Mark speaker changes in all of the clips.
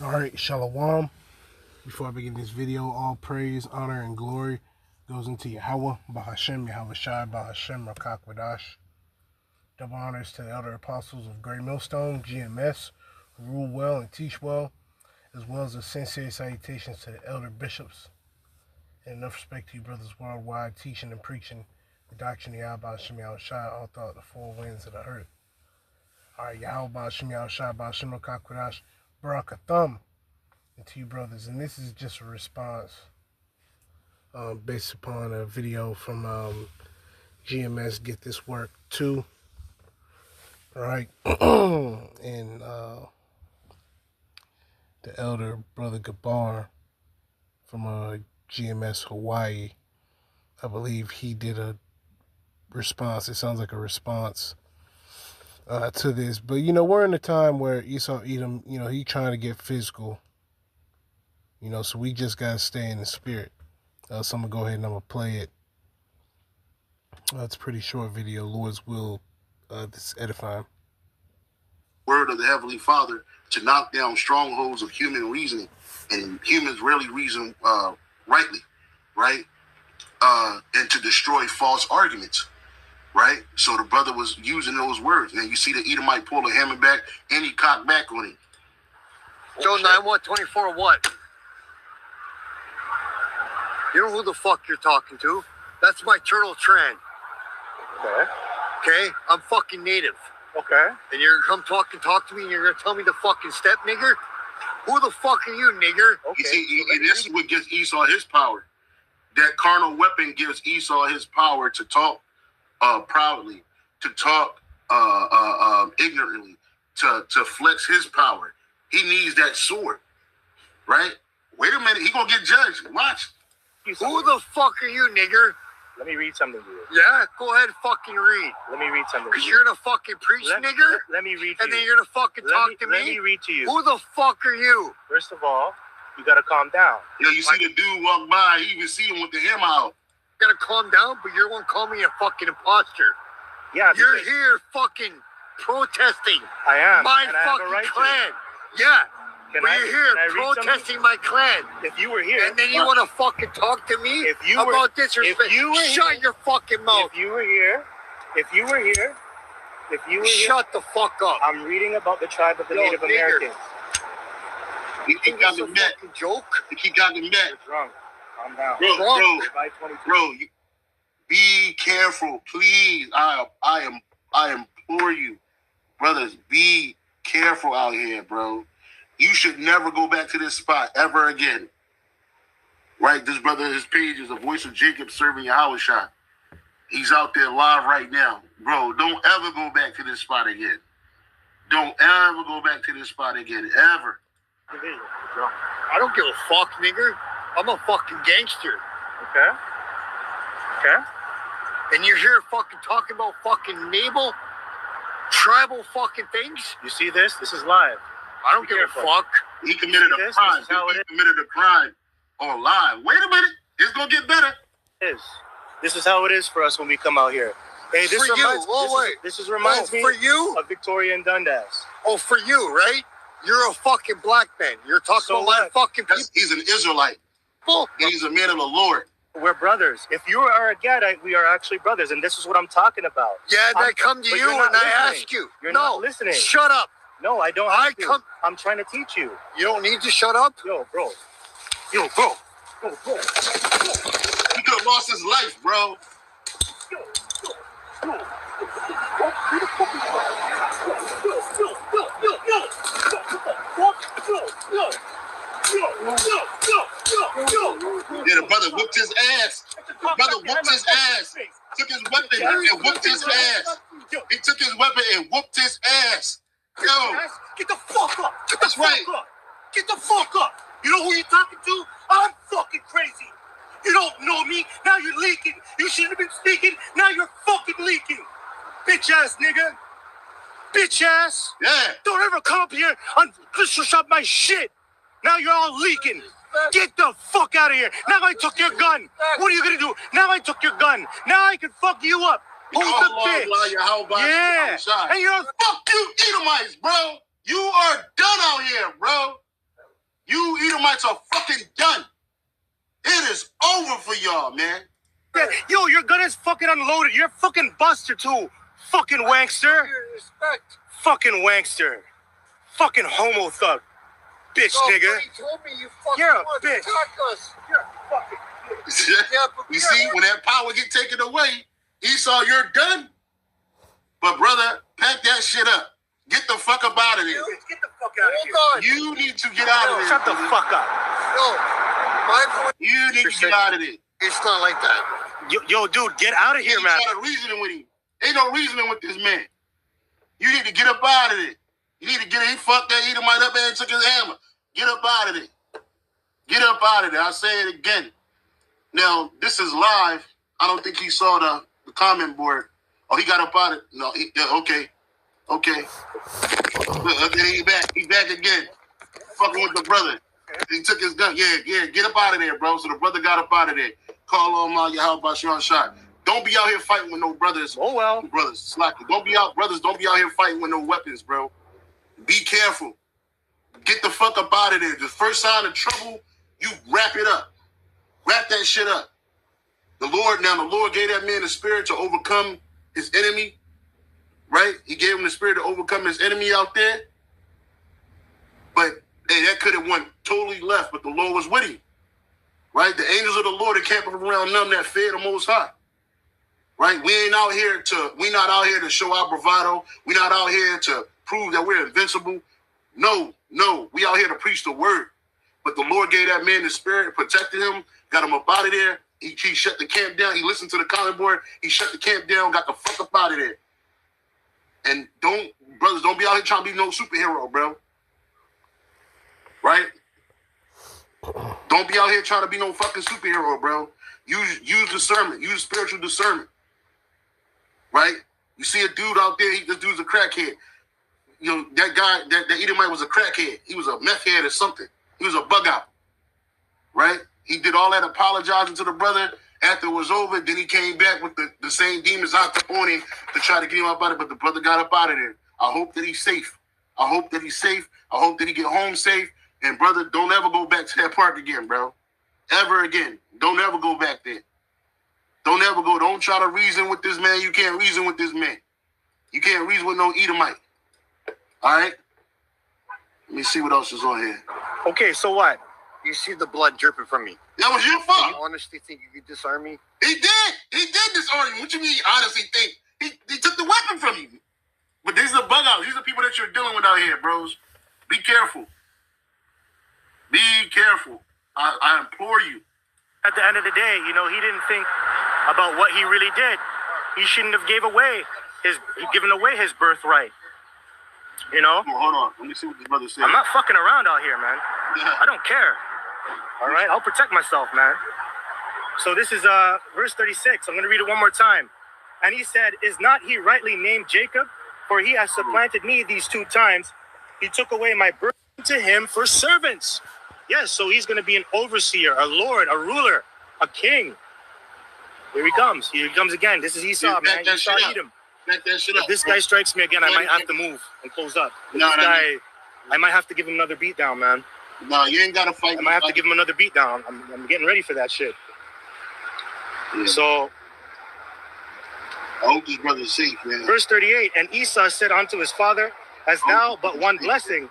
Speaker 1: Alright, Shalom. Before I begin this video, all praise, honor, and glory goes into Yahweh, Bahashem, Yahweh Shai, Bahashem, Rakak Wadash. Double honors to the elder apostles of Great Millstone, GMS, who rule well and teach well, as well as the sincere salutations to the elder bishops. And enough respect to you brothers worldwide, teaching and preaching the doctrine of Yahweh, Bahashem, Yahweh Shai, all throughout the four winds of the earth. Alright, Yahweh, Bahashem, Yahweh Shai, Bahashem, Rakak Wadash, Barakathum. And to you brothers, and this is just a response based upon a video from GMS Get This Work 2, right? And the elder brother Gabar from GMS Hawaii, I believe he did a response. It sounds like a response to this, but we're in a time where Esau Edom, he trying to get physical. So we just got to stay in the spirit. So I'm going to go ahead and I'm going to play it. It's a pretty short video. Lord's will, this edifying.
Speaker 2: Word of the Heavenly Father to knock down strongholds of human reasoning. And humans rarely reason rightly, right? And to destroy false arguments, right? So the brother was using those words. And you see the Edomite pull a hammer back and he cocked back on him.
Speaker 3: Joe 9-1-24 what? You know who the fuck you're talking to? That's my turtle Tran.
Speaker 4: Okay.
Speaker 3: Okay? I'm fucking native.
Speaker 4: Okay.
Speaker 3: And you're gonna talk to me and you're gonna tell me to fucking step, nigger? Who the fuck are you, nigger?
Speaker 2: Okay. You see, and this is what gives Esau his power. That carnal weapon gives Esau his power to talk proudly, to talk ignorantly, to flex his power. He needs that sword, right? Wait a minute, he gonna get judged. Watch.
Speaker 3: Who the fuck are you, nigger?
Speaker 4: Let me read something to you.
Speaker 3: Yeah, go ahead, fucking read.
Speaker 4: Let me read something.
Speaker 3: Because you're gonna fucking preach, nigger.
Speaker 4: Let me read to you.
Speaker 3: And then you're gonna fucking talk to me.
Speaker 4: Let me read to you.
Speaker 3: Who the fuck are you?
Speaker 4: First of all, you gotta calm down.
Speaker 2: Yeah, you see the dude walk by. He even see him with the hammer out.
Speaker 3: You gotta calm down, but you're gonna call me a fucking imposter.
Speaker 4: Yeah,
Speaker 3: you're here fucking protesting.
Speaker 4: I am.
Speaker 3: My fucking clan. Yeah. But you're here protesting my clan.
Speaker 4: If you were here,
Speaker 3: and then you want to fucking talk to me about disrespect.
Speaker 4: If you were
Speaker 3: shut your fucking mouth.
Speaker 4: If you were here,
Speaker 3: shut the fuck up.
Speaker 4: I'm reading about the tribe of the Native Americans.
Speaker 2: He got the met.
Speaker 3: Joke.
Speaker 2: He got the met.
Speaker 4: You're drunk. Calm down.
Speaker 2: Bro, you be careful, please. I implore you, brothers, be careful out here, bro. You should never go back to this spot ever again. Right? This brother, his page is a voice of Jacob serving Yahweh Shai. He's out there live right now. Bro, don't ever go back to this spot again. Don't ever go back to this spot again. Ever.
Speaker 3: I don't give a fuck, nigger. I'm a fucking gangster.
Speaker 4: Okay.
Speaker 3: And you're here fucking talking about fucking naval, tribal fucking things?
Speaker 4: You see this? This is live.
Speaker 3: I don't give a fuck.
Speaker 2: He committed a crime. He committed a crime on live. Wait a minute. It's going to get better.
Speaker 4: This is how it is for us when we come out here. Hey, this reminds me
Speaker 3: for you?
Speaker 4: Of Victoria and Dundas.
Speaker 3: Oh, for you, right? You're a fucking black man. You're talking about my fucking people.
Speaker 2: He's an Israelite. And he's a man of the Lord.
Speaker 4: We're brothers. If you are a Gadite, we are actually brothers. And this is what I'm talking about.
Speaker 3: Yeah, and I come to you and I ask you.
Speaker 4: You're not listening.
Speaker 3: Shut up.
Speaker 4: No, I don't. I'm trying to teach you.
Speaker 3: You don't need to shut up?
Speaker 4: Yo, bro.
Speaker 2: He could have lost his life, bro. Yeah, the brother whooped his ass. Took his weapon and whooped his ass. He took his weapon and whooped his ass. Yo.
Speaker 3: Get the fuck up.
Speaker 2: That's right.
Speaker 3: Get the fuck up. You know who you're talking to? I'm fucking crazy. You don't know me. Now you're leaking. You shouldn't have been speaking. Now you're fucking leaking. Bitch ass nigga. Bitch ass.
Speaker 2: Yeah.
Speaker 3: Don't ever come up here and disrupt my shit. Now you're all leaking. Get the fuck out of here. Now I took your gun. What are you going to do? Now I took your gun. Now I can fuck you up. Who's the bitch? Yeah. And you're
Speaker 2: fuck you, Edomites, bro. You are done out here, bro. You Edomites are fucking done. It is over for y'all, man.
Speaker 4: Yo, your gun is fucking unloaded. You're a fucking buster too. Fucking wankster.
Speaker 3: Respect.
Speaker 4: Fucking wankster. Fucking homo thug. Bitch, nigga.
Speaker 3: You told me you fucking
Speaker 4: You're a
Speaker 3: want to
Speaker 4: bitch.
Speaker 3: attack us. You're a fucking bitch. Yeah, but
Speaker 2: You see, when that power get taken away, Esau, you're done. But brother, pack that shit up. Get the fuck up out of there.
Speaker 4: Get the fuck out of here.
Speaker 3: Hold on.
Speaker 2: You need to get out of there.
Speaker 4: Shut the fuck up.
Speaker 3: No, my point.
Speaker 2: You need to get out of there.
Speaker 3: It's not like that.
Speaker 4: Yo, dude, get out of here,
Speaker 2: You
Speaker 4: man.
Speaker 2: try to reasoning with him. Ain't no reasoning with this man. You need to get up out of there. You need to get. He fucked that Edomite up and took his hammer. Get up out of there. Get up out of there. I'll say it again. Now, this is live. I don't think he saw the comment board. Oh, he got up out of it. No, okay. Okay. He's back. He's back again. Fucking with the brother. He took his gun. Yeah. Get up out of there, bro. So the brother got up out of there. Call on Yahweh Shah shot. Don't be out here fighting with no brothers.
Speaker 4: Oh, well.
Speaker 2: Brothers, slack it. Don't be out here fighting with no weapons, bro. Be careful. Get the fuck up out of there. The first sign of trouble, you wrap it up. Wrap that shit up. The Lord gave that man the spirit to overcome his enemy. Right? He gave him the spirit to overcome his enemy out there. But hey, that could have went totally left, but the Lord was with him. Right? The angels of the Lord are camping around them that fear the Most High. Right? We're not out here to show our bravado. We're not out here to prove that we're invincible. No. We out here to preach the word. But the Lord gave that man the spirit, protected him, got him up out of there. He shut the camp down. He listened to the comment board. He shut the camp down, got the fuck up out of there. And brothers, don't be out here trying to be no superhero, bro. Right? Don't be out here trying to be no fucking superhero, bro. Use discernment. Use spiritual discernment. Right? You see a dude out there, this dude's a crackhead. You know, that guy, that Edomite was a crackhead. He was a meth head or something. He was a bug out. Right? He did all that apologizing to the brother. After it was over, then he came back with the same demons out on him to try to get him up out of it, but the brother got up out of there. I hope that he's safe. I hope that he's safe. I hope that he get home safe. And brother, don't ever go back to that park again, bro. Ever again. Don't ever go back there. Don't ever go. Don't try to reason with this man. You can't reason with this man. You can't reason with no Edomite. All right? Let me see what else is on here.
Speaker 4: Okay, so what?
Speaker 3: You see the blood dripping from me.
Speaker 2: That was your fault.
Speaker 3: You honestly think you could disarm me?
Speaker 2: He did. He did disarm you. What you mean he honestly think? He took the weapon from you. But these are the bug outs. These are people that you're dealing with out here, bros. Be careful. Be careful. I implore you.
Speaker 4: At the end of the day, he didn't think about what he really did. He shouldn't have given away his birthright.
Speaker 2: Hold on. Let me see what this brother said.
Speaker 4: I'm not fucking around out here, man.
Speaker 2: Yeah.
Speaker 4: I don't care. All right? I'll protect myself, man. So this is verse 36. I'm going to read it one more time. And he said, "Is not he rightly named Jacob? For he has supplanted me these 2 times. He took away my birth to him for servants." Yes, so he's going to be an overseer, a lord, a ruler, a king. Here he comes. Here he comes again. This is Esau, man. Esau Edom.
Speaker 2: Back that shit up.
Speaker 4: If this guy strikes me again, I might have to move and close up. I might have to give him another beat down, man.
Speaker 2: No, you ain't got to fight.
Speaker 4: I might have to give him another beat down. I'm getting ready for that shit.
Speaker 2: Yeah.
Speaker 4: So,
Speaker 2: I hope this brother's safe, man.
Speaker 4: verse 38, and Esau said unto his father, "Hast thou but one blessing?"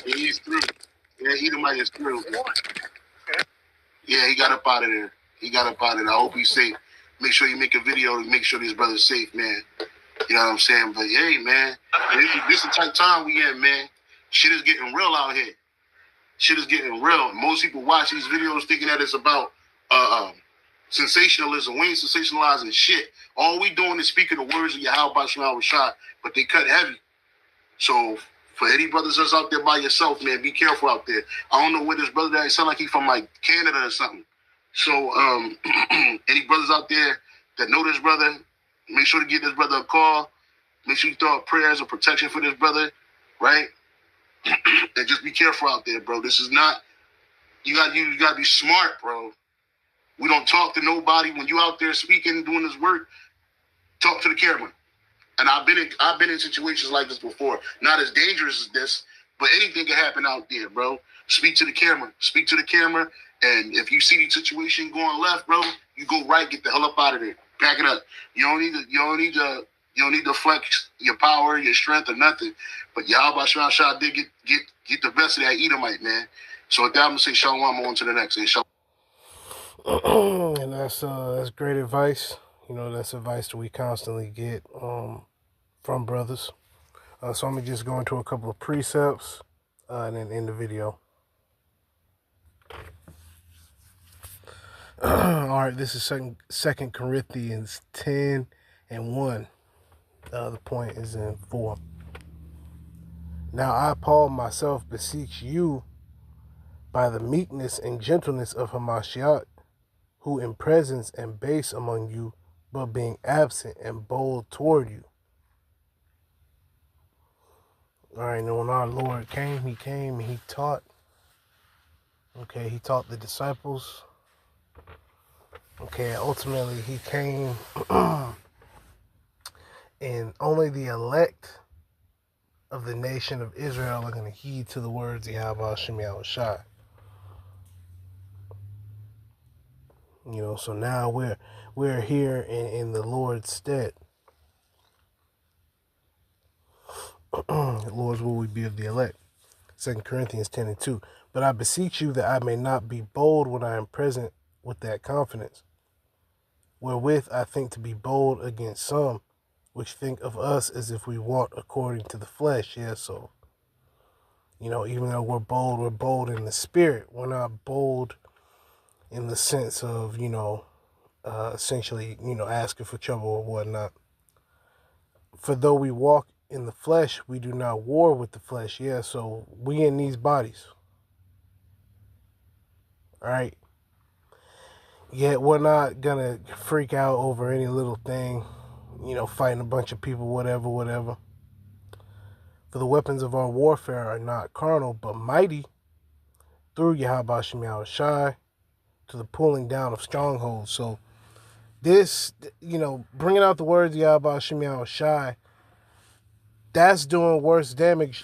Speaker 2: Yeah, he's through. Yeah, Edomite is through. Yeah, he got up out of there. I hope he's safe. Make sure you make a video to make sure these brothers safe, man. You know what I'm saying? But hey, man, this is the type of time we in, man. Shit is getting real out here. Shit is getting real. Most people watch these videos thinking that it's about sensationalism. We ain't sensationalizing shit. All we doing is speaking the words of Yahweh Shah, but they cut heavy. So for any brothers that's out there by yourself, man, be careful out there. I don't know where this brother that sound like he's from like Canada or something. So any brothers out there that know this brother, make sure to give this brother a call. Make sure you throw up prayers of protection for this brother, right? And just be careful out there, bro. This is not, you gotta be smart, bro. We don't talk to nobody. When you out there speaking, doing this work, talk to the camera. And I've been in situations like this before. Not as dangerous as this, But anything can happen out there, bro. Speak to the camera. Speak to the camera. And if you see the situation going left, bro, you go right. Get the hell up out of there. Pack it up. You don't need to flex your power, your strength, or nothing. But Yahweh Shah did get the best of that Edomite, man. So with that, I'm gonna say shalom. I'm on to the next.
Speaker 1: And that's great advice. You know, that's advice that we constantly get from brothers. So I'm gonna just go into a couple of precepts and then end the video. All right, this is Second Corinthians 10:1. The point is in 4. Now I, Paul, myself beseech you by the meekness and gentleness of Hamashiach, who in presence and base among you, but being absent and bold toward you. All right, and when our Lord came, he came and he taught. Okay, he taught the disciples. Okay, ultimately he came and only the elect of the nation of Israel are going to heed to the words of Yahweh Shem Yahushai. You know, so now we're here in the Lord's stead. Lord's will we be of the elect. 2 Corinthians 10:2. But I beseech you that I may not be bold when I am present with that confidence, wherewith I think to be bold against some, which think of us as if we walked according to the flesh. Yeah, so, you know, even though we're bold in the spirit. We're not bold in the sense of, you know, essentially, you know, asking for trouble or whatnot. For though we walk in the flesh, we do not war with the flesh. Yeah, so we in these bodies. All right. Yet we're not gonna freak out over any little thing, you know, fighting a bunch of people, whatever. For the weapons of our warfare are not carnal, but mighty through Yahweh Shem Yahushai to the pulling down of strongholds. So this, you know, bringing out the words of Yahweh Shem Yahushai, that's doing worse damage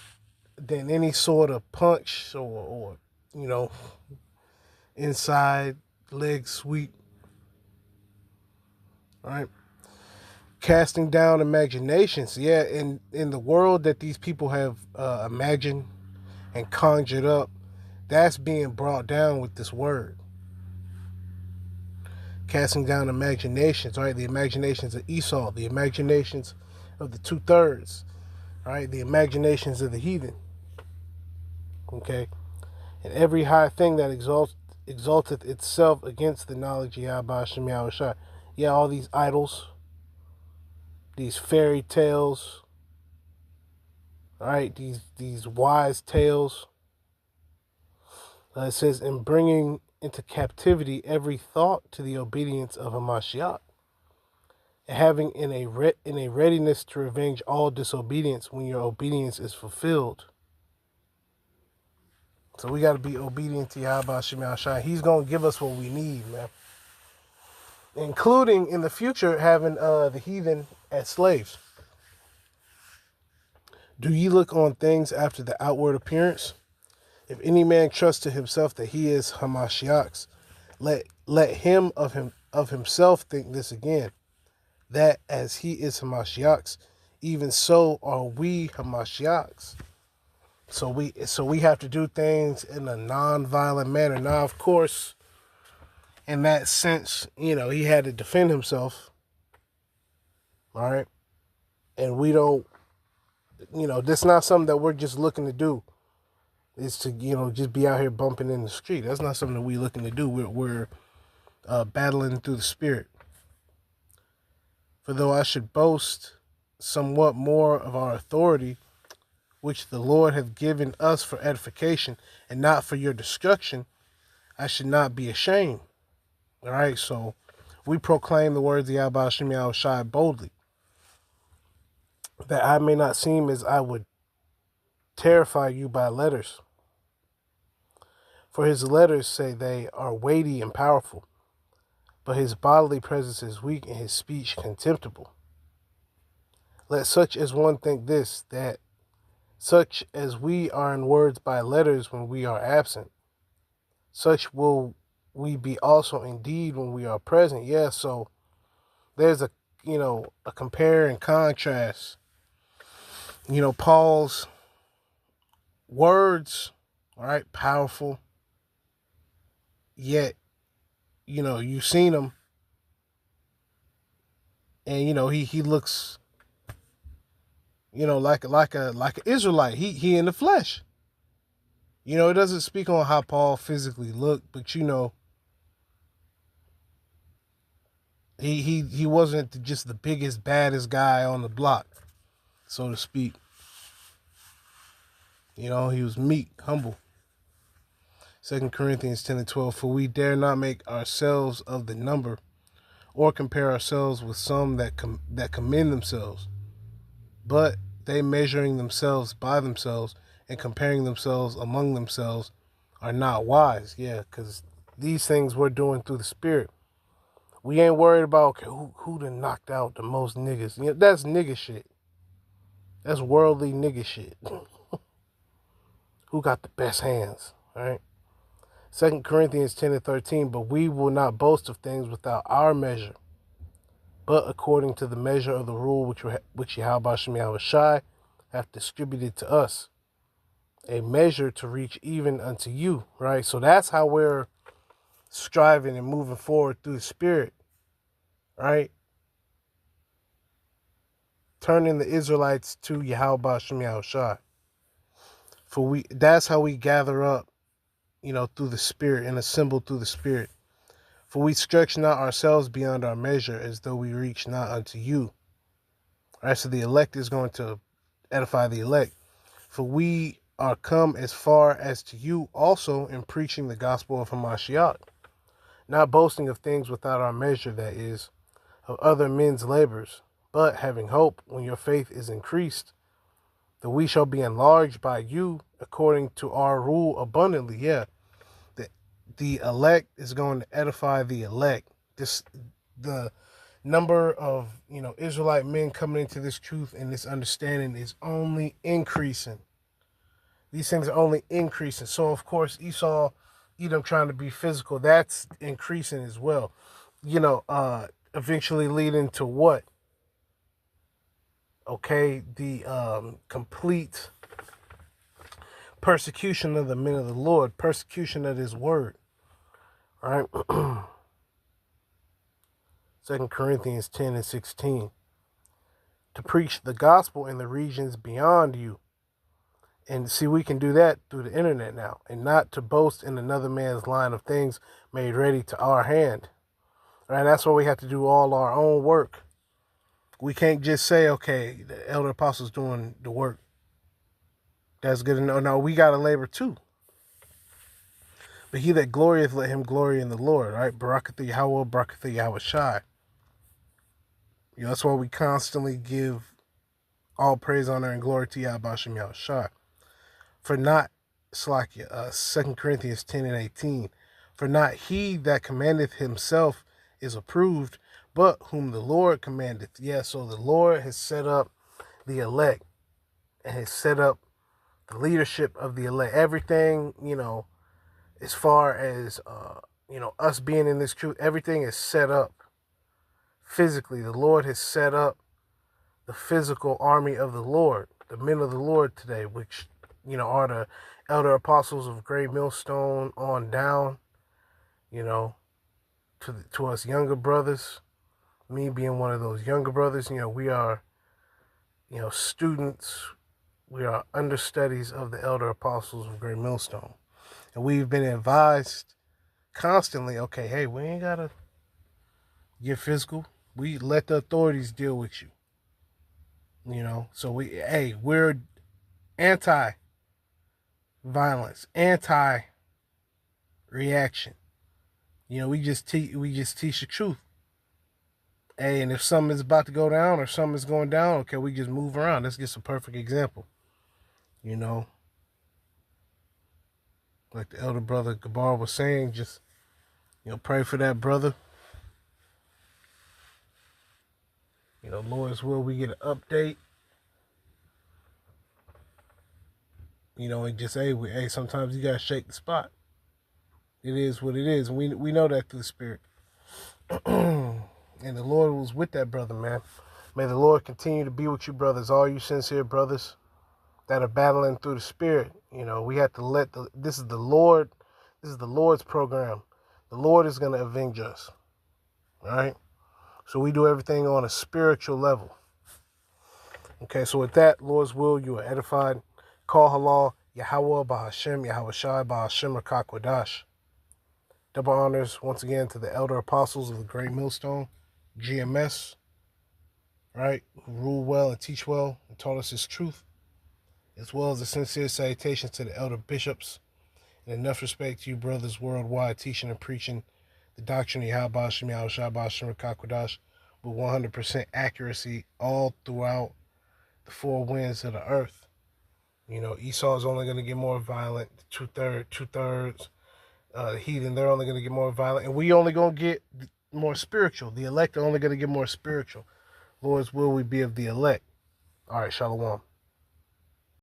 Speaker 1: than any sort of punch or you know, inside leg sweep. All right. Casting down imaginations. Yeah, in the world that these people have imagined and conjured up, that's being brought down with this word. Casting down imaginations, right? The imaginations of Esau, the imaginations of the 2/3, right? The imaginations of the heathen. Okay? And every high thing that exalteth itself against the knowledge of Yahweh Shem Yahushai. Yeah, all these idols, these fairy tales, all right, these wise tales. It says, in bringing into captivity every thought to the obedience of Hamashiach, and having in a readiness to revenge all disobedience when your obedience is fulfilled. So we got to be obedient to Yahweh Shem Yahushai. He's going to give us what we need, man. Including in the future having the heathen as slaves. Do ye look on things after the outward appearance? If any man trust to himself that he is Hamashiach's, let him of himself think this again, that as he is Hamashiach's, even so are we Hamashiach's. So we have to do things in a non-violent manner. Now, of course, in that sense, you know, he had to defend himself. All right. And we don't, you know, that's not something that we're just looking to do. Is to, you know, just be out here bumping in the street. That's not something that we're looking to do. We're battling through the spirit. For though I should boast somewhat more of our authority, which the Lord hath given us for edification and not for your destruction, I should not be ashamed. All right, so we proclaim the words of Yahweh Shem Yahushai boldly, that I may not seem as I would terrify you by letters. For his letters say they are weighty and powerful, but his bodily presence is weak and his speech contemptible. Let such as one think this, that such as we are in words by letters when we are absent. Such will we be also indeed when we are present. Yeah, so there's a compare and contrast. Paul's words, all right, powerful, yet, you've seen him, and he looks, like an Israelite. He in the flesh. It doesn't speak on how Paul physically looked, but he wasn't just the biggest, baddest guy on the block, so to speak. He was meek, humble. 2 Corinthians 10:12, for we dare not make ourselves of the number, or compare ourselves with some that commend themselves, but they measuring themselves by themselves and comparing themselves among themselves are not wise. Yeah, because these things we're doing through the Spirit. We ain't worried about, okay, who done knocked out the most niggas. That's nigga shit. That's worldly nigga shit. Who got the best hands, all right? 2 Corinthians 10:13, but we will not boast of things without our measure, but according to the measure of the rule which Yahweh Shem Yahushai hath distributed to us, a measure to reach even unto you, right? So that's how we're striving and moving forward through the Spirit, right? Turning the Israelites to Yahweh Shem Yahushai. That's how we gather up, through the Spirit and assemble through the Spirit. For we stretch not ourselves beyond our measure, as though we reach not unto you. All right, so the elect is going to edify the elect. For we are come as far as to you also in preaching the gospel of Hamashiach, not boasting of things without our measure, that is, of other men's labors, but having hope, when your faith is increased, that we shall be enlarged by you according to our rule abundantly. Yeah, the elect is going to edify the elect. The number of Israelite men coming into this truth and this understanding is only increasing. These things are only increasing. So of course Esau, Edom trying to be physical, that's increasing as well. Eventually leading to what? Okay, the complete persecution of the men of the Lord, persecution of his word. All right. 2 Corinthians 10:16. To preach the gospel in the regions beyond you. And see, we can do that through the internet now, and not to boast in another man's line of things made ready to our hand. All right, that's why we have to do all our own work. We can't just say, okay, the elder apostle's doing the work. That's good enough. No, we got to labor too. But he that glorieth, let him glory in the Lord, right? Barakatha Yahweh, Barakatha Yahushai. That's why we constantly give all praise, honor, and glory to Yahweh Shem Yahushai. For not, 2 Corinthians 10:18, for not he that commandeth himself is approved, but whom the Lord commandeth. Yeah, so the Lord has set up the elect and has set up the leadership of the elect. Everything, as far as, us being in this truth, everything is set up physically. The Lord has set up the physical army of the Lord, the men of the Lord today, which, are the elder apostles of Great Millstone on down, to us younger brothers. Me being one of those younger brothers, we are, students. We are understudies of the elder apostles of Great Millstone. And we've been advised constantly, okay, hey, we ain't got to get physical. We let the authorities deal with you. So we're anti-violence, anti-reaction. We just teach the truth. Hey, and if something is about to go down or something is going down, okay, we just move around. That's just a perfect example. Like the elder brother Gabar was saying, just, pray for that brother. Lord's will, we get an update. You know, and just, hey, sometimes you got to shake the spot. It is what it is. And we know that through the Spirit. And the Lord was with that brother, man. May the Lord continue to be with you, brothers, all you sincere brothers that are battling through the Spirit. You know, we have to let this is the Lord's program. The Lord is going to avenge us. All right? So we do everything on a spiritual level. Okay, so with that, Lord's will, you are edified. Call halal, Yahweh, Bahashem, Yahweh Shai, Bahashem, Rakakwadash. Double honors once again to the elder apostles of the Great Millstone, GMS, right, who rule well and teach well and taught us his truth, as well as a sincere salutation to the elder bishops, and enough respect to you brothers worldwide teaching and preaching the doctrine of Yahweh Bahashem, Yahweh Shai, Bahashem, Rakakwadash with 100% accuracy all throughout the four winds of the earth. You know, Esau is only going to get more violent. Two-thirds, the heathen, they're only going to get more violent. And we only going to get more spiritual. The elect are only going to get more spiritual. Lord's will we be of the elect. All right, shalom.